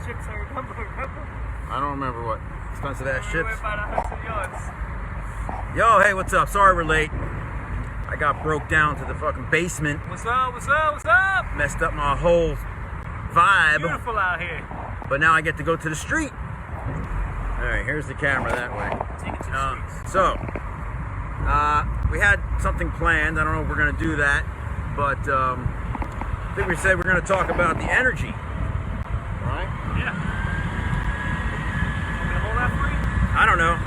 chips I remember. I don't remember what. Expensive ass We chips. went by the Hudson Yards. Yo, hey, what's up? Sorry we're late. I got broke down to the fucking basement. What's up? What's up? What's up? Messed up my whole vibe. Beautiful out here. But now I get to go to the street. Alright, here's the camera that way. Take it to the streets. So, we had something planned. I don't know if we're going to do that. But I think we said we're going to talk about the energy. Right? Yeah. Want me to hold that for you? I don't know.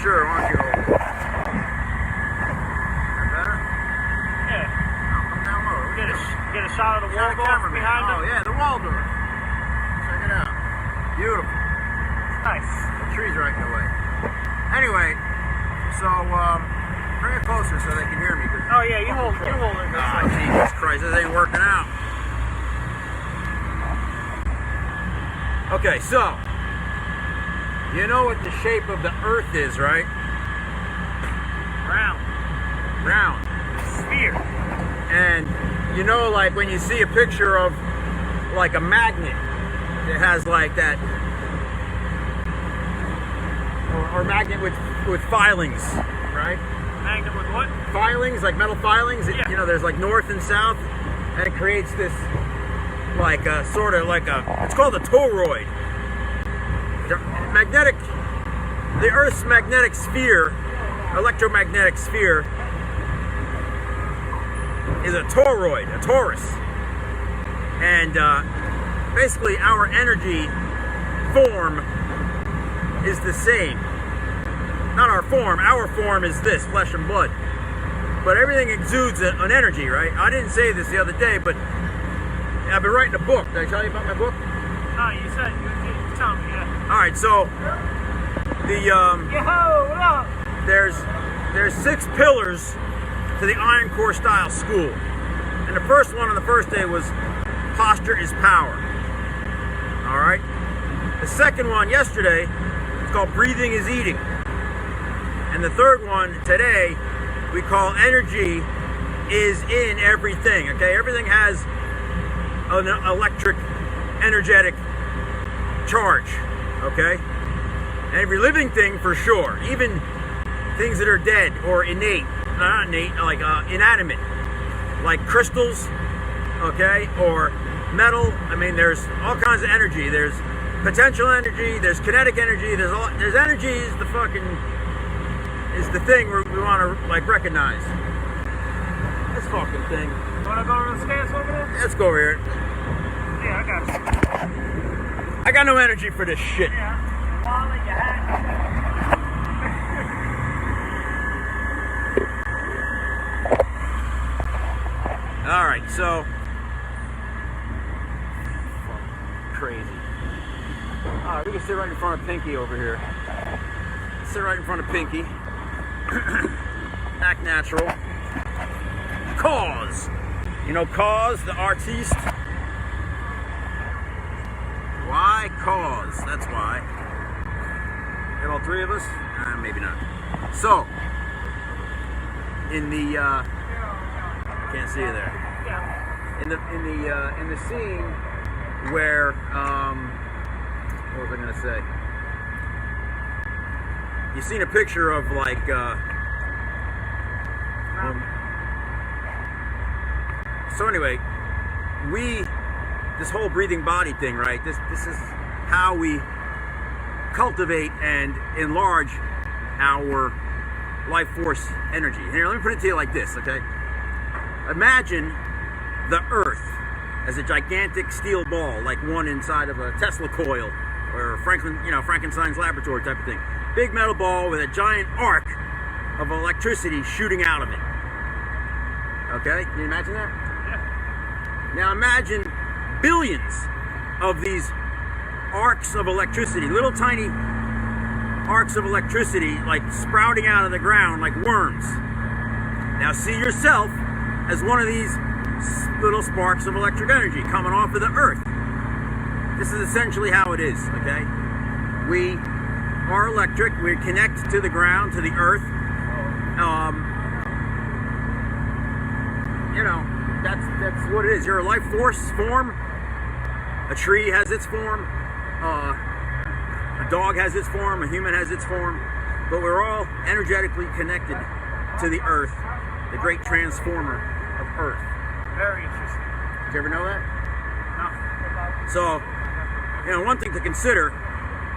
Sure, why don't you hold it? That better? Yeah. No, come down lower. Get a shot of the Waldorf behind Oh, him. yeah, the Waldorf. Check it out. Beautiful. Nice. The tree's right in the way. Anyway, so bring it closer so they can hear me. Oh yeah, you hold it. Ah, Jesus Christ, this ain't working out. Okay, so you know what the shape of the Earth is, right? Round. Round. Sphere. And you know, like when you see a picture of like a magnet, it has like that, or magnet with filings, right? Magnet with what? Filings, like metal filings. Yeah. You know, there's like north and south, and it creates this like a sort of like a. It's called a toroid. The Earth's magnetic sphere, electromagnetic sphere, is a toroid, a torus, and basically our energy form is the same. Not our form is this, flesh and blood. But everything exudes an energy, right? I didn't say this the other day, but I've been writing a book. Did I tell you about my book? Oh, you said you told me, yeah. All right, so the Yo, what up? there's 6 pillars to the Iron Core style school, and the first one on the first day was posture is power. All right. The second one yesterday, it's called breathing is eating, and the third one today we call energy is in everything. Okay, everything has an electric, energetic charge. Okay. And every living thing, for sure, even things that are dead or innate, not innate, like inanimate, like crystals, okay, or metal. I mean, there's all kinds of energy. There's potential energy. There's kinetic energy. There's energy is the thing we want to like recognize. This fucking thing. You wanna go to the stairs over there? Let's go over here. Yeah, I got you. I got no energy for this shit. Yeah. Your wallet, your hat. All right, so crazy. All right, we can sit right in front of Pinky over here. Sit right in front of Pinky. Act natural. Cause. You know Cause, the artiste? Why? Cause. That's why. Get all 3 of us? Maybe not. So, in the can't see you there. Yeah. In the scene where what was I gonna say? You've seen a picture of like so anyway, this whole breathing body thing, right? This is how we cultivate and enlarge our life force energy. Here, let me put it to you like this, okay? Imagine the Earth as a gigantic steel ball, like one inside of a Tesla coil or Frankenstein's laboratory type of thing. Big metal ball with a giant arc of electricity shooting out of it. Okay, can you imagine that? Yeah. Now imagine billions of these arcs of electricity, little tiny arcs of electricity, like sprouting out of the ground like worms. Now see yourself as one of these little sparks of electric energy coming off of the Earth. This is essentially how it is, okay? We are electric, we connect to the ground, to the Earth. That's what it is. You're a life force form. A tree has its form. A dog has its form, a human has its form, but we're all energetically connected to the earth, the great transformer of earth. Very interesting. Did you ever know that? No. So, one thing to consider,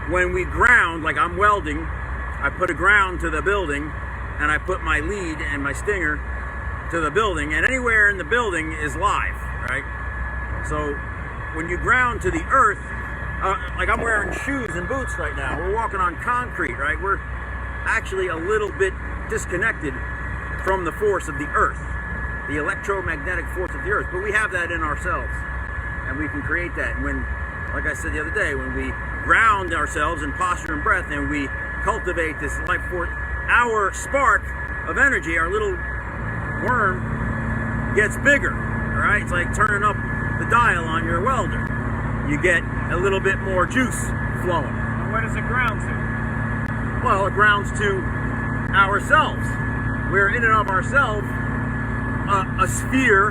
when we ground, like I'm welding, I put a ground to the building, and I put my lead and my stinger to the building, and anywhere in the building is live, right? So, when you ground to the earth, like I'm wearing shoes and boots right now, we're walking on concrete, right? We're actually a little bit disconnected from the force of the earth, the electromagnetic force of the earth, but we have that in ourselves, and we can create that. And when, like I said the other day, when we ground ourselves in posture and breath, and we cultivate this life force, our spark of energy, our little worm, gets bigger, all right? It's like turning up the dial on your welder. You get a little bit more juice flowing. And where does it ground to? Well, it grounds to ourselves. We're in and of ourselves a sphere,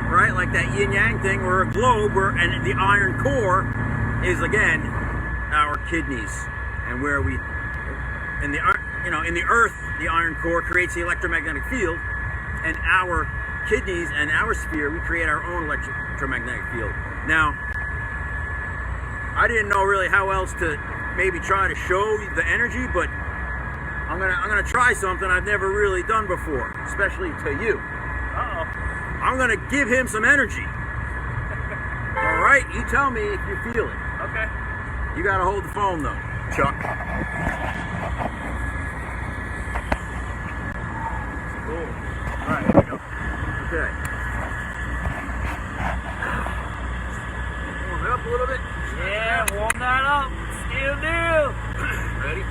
right? Like that yin-yang thing. We're a globe, and the iron core is, again, our kidneys. And where we, in the earth, the iron core creates the electromagnetic field, and our kidneys and our sphere, we create our own electromagnetic field. Now, I didn't know really how else to maybe try to show the energy, but I'm gonna try something I've never really done before, especially to you. Uh-oh. I'm gonna give him some energy. All right, you tell me if you feel it. Okay. You gotta hold the phone though, Chuck. Cool. All right, here we go. Okay. Warm it up a little bit. Yeah, warm that up. Steel deal. Ready?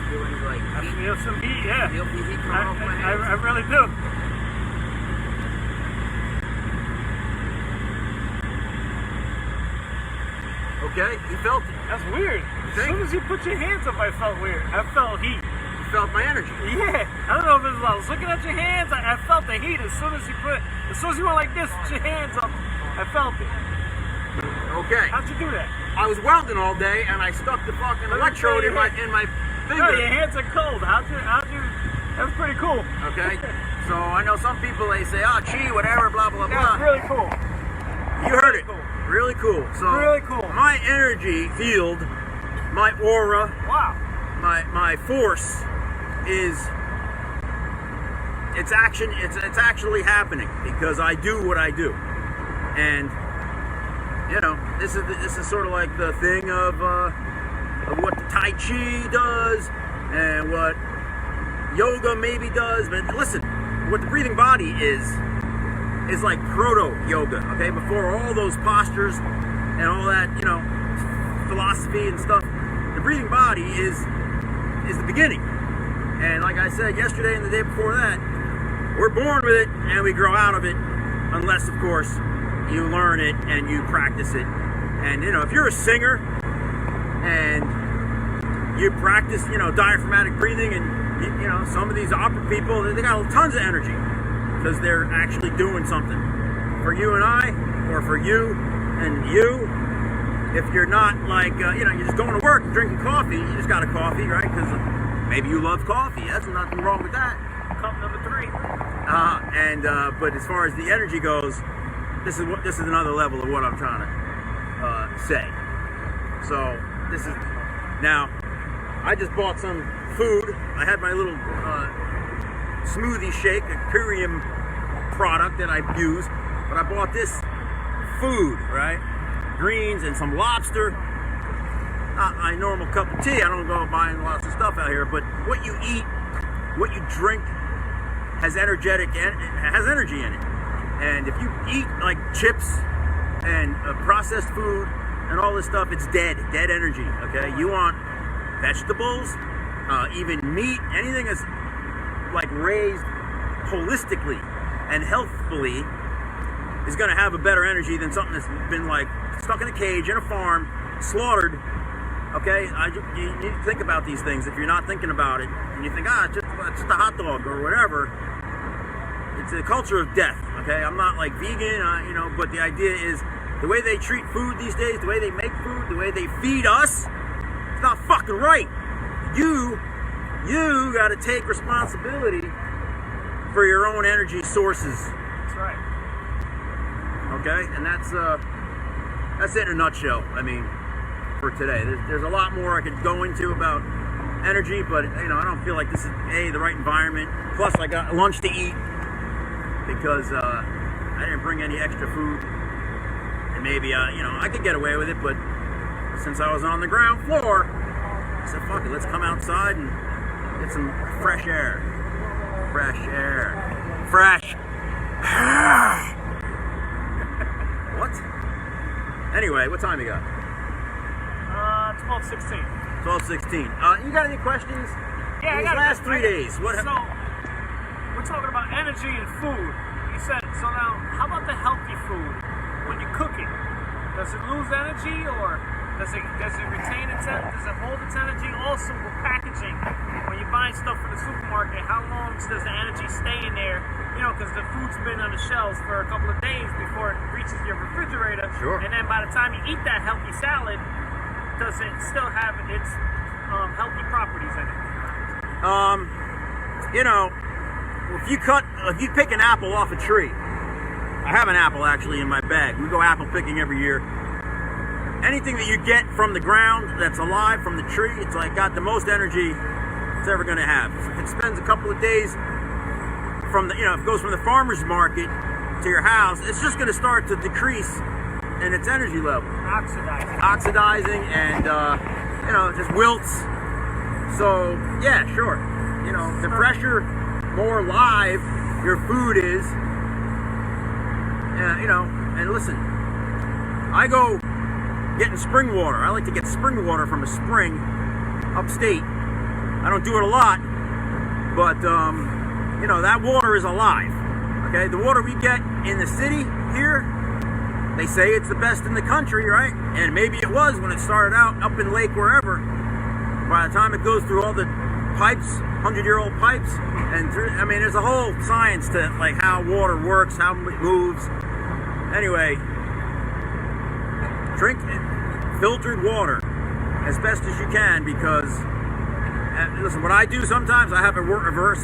Feeling like I feel some heat, yeah. feel the heat coming off my hands. I really do. Okay, you felt it. That's weird. As think? soon as you put your hands up, I felt weird. I felt heat. You felt my energy. Yeah. I don't know if it was I was looking at your hands. I felt the heat as soon as you went like this with your hands up. I felt it. Okay. How'd you do that? I was welding all day and I stuck the fucking electrode in my No, finger. your hands are cold. How'd you? That was pretty cool. Okay. So I know some people, they say, oh, chi, whatever, blah, blah, That blah. was really cool. You heard it. Cool. Really cool. So Really cool. my energy field, my aura, Wow. my force is it's actually happening because I do what I do. And this is sort of like the thing of what the Tai Chi does and what yoga maybe does. But listen, what the breathing body is like proto yoga, okay? Before all those postures and all that, philosophy and stuff, the breathing body is the beginning. And like I said yesterday and the day before that, we're born with it and we grow out of it, unless of course you learn it and you practice it. And if you're a singer and you practice, diaphragmatic breathing, and some of these opera people, they got tons of energy because they're actually doing something for you and I, or for you and you. If you're not like, you're just going to work and drinking coffee, you just got a coffee, right? Because maybe you love coffee. That's nothing wrong with that. Cup number 3. But as far as the energy goes, this is another level of what I'm trying to say. So this is now. I just bought some food. I had my little smoothie shake, a Purium product that I use, but I bought this food, right? Greens and some lobster. Not my normal cup of tea. I don't go buying lots of stuff out here, but what you eat, what you drink, has energy in it. And if you eat like chips and processed food and all this stuff, it's dead energy. Okay, you want vegetables, even meat, anything that's like raised holistically and healthfully is going to have a better energy than something that's been like stuck in a cage in a farm, slaughtered, Okay, you need to think about these things. If you're not thinking about it, and you think, it's just a hot dog or whatever, it's a culture of death. Okay, I'm not like vegan, but the idea is the way they treat food these days, the way they make food, the way they feed us, it's not fucking right. You got to take responsibility for your own energy sources. That's right. Okay, and that's it in a nutshell. I mean, for today, there's a lot more I could go into about energy, but I don't feel like this is the right environment. Plus, I got lunch to eat because I didn't bring any extra food, and maybe I could get away with it, but since I was on the ground floor, I said, fuck it, let's come outside and get some fresh air. Fresh air. Fresh. What? Anyway, what time you got? 12:16. 12:16. You got any questions? Yeah, I These got last 3 days. What? So, we're talking about energy and food. You said, so now, how about the healthy food? When you cook it, does it lose energy or does it retain its energy? Does it hold its energy? Also, with packaging, when you're buying stuff from the supermarket, how long does the energy stay in there? Because the food's been on the shelves for a couple of days before it reaches your refrigerator. Sure. And then by the time you eat that healthy salad, does it still have its healthy properties in it? If you pick an apple off a tree, I have an apple actually in my bag. We go apple picking every year. Anything that you get from the ground that's alive from the tree, it's like got the most energy it's ever going to have. If it spends a couple of days from the, if it goes from the farmer's market to your house, it's just going to start to decrease in its energy level. Oxidizing and, just wilts. So, yeah, sure. The fresher, more live your food is, and listen, I go getting spring water. I like to get spring water from a spring upstate. I don't do it a lot, but, that water is alive. Okay, the water we get in the city here, they say it's the best in the country, right? And maybe it was when it started out up in Lake wherever. By the time it goes through all the pipes, 100-year-old pipes, and there's a whole science to like how water works, how it moves. Anyway, drink filtered water as best as you can because, listen, what I do sometimes, I have a reverse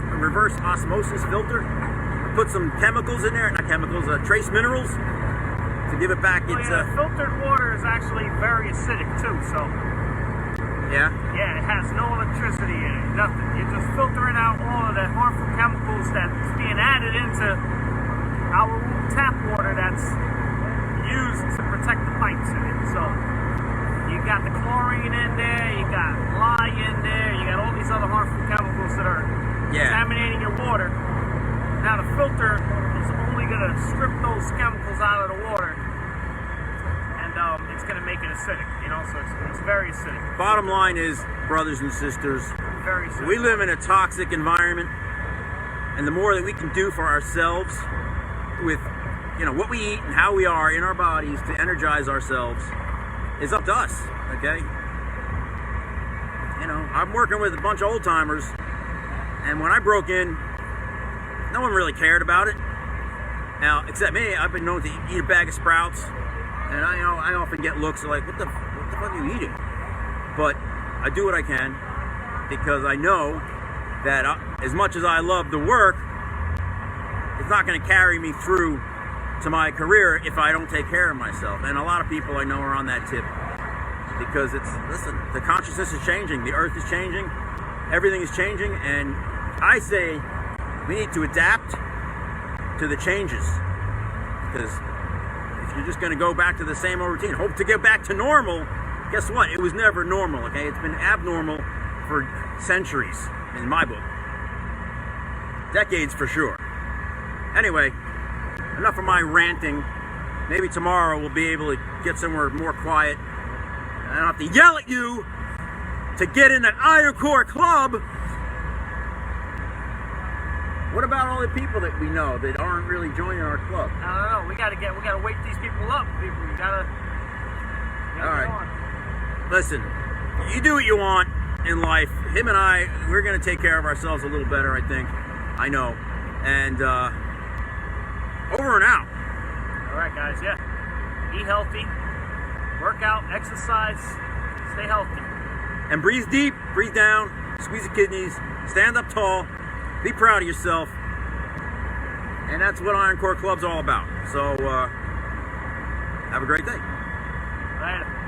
osmosis filter. I put some chemicals in there, not chemicals, trace minerals to give it back. Filtered water is actually very acidic too, so. Yeah? Yeah, it has no electricity in it, nothing. You're just filtering out all of the harmful chemicals that's being added into our tap water that's used to protect the pipes in it. So, you got the chlorine in there, you got lye in there, you got all these other harmful chemicals that are contaminating your water. Now the filter is only going to strip those chemicals out of the water, and it's going to make it acidic, so it's very acidic. Bottom line is, brothers and sisters, very acidic. We live in a toxic environment, and the more that we can do for ourselves with, what we eat and how we are in our bodies to energize ourselves is up to us, okay? I'm working with a bunch of old timers, and when I broke in, no one really cared about it. Now, except me, I've been known to eat a bag of Sprouts, and I often get looks like, what the fuck are you eating? But I do what I can because I know that as much as I love the work, it's not going to carry me through to my career if I don't take care of myself. And a lot of people I know are on that tip because the consciousness is changing, the earth is changing, everything is changing, and I say we need to adapt to the changes because if you're just going to go back to the same old routine, hope to get back to normal, guess what? It was never normal, okay? It's been abnormal for centuries in my book. Decades for sure. Anyway, enough of my ranting. Maybe tomorrow we'll be able to get somewhere more quiet. I don't have to yell at you to get in that Iron Core Club. What about all the people that we know that aren't really joining our club? I don't know. We gotta wake these people up. We gotta all right. Listen, you do what you want in life. Him and I, we're going to take care of ourselves a little better, I think. I know. And over and out. All right, guys. Yeah. Eat healthy. Work out. Exercise. Stay healthy. And breathe deep, breathe down, squeeze the kidneys, stand up tall, be proud of yourself. And that's what Iron Core Club's all about. So, have a great day. Later.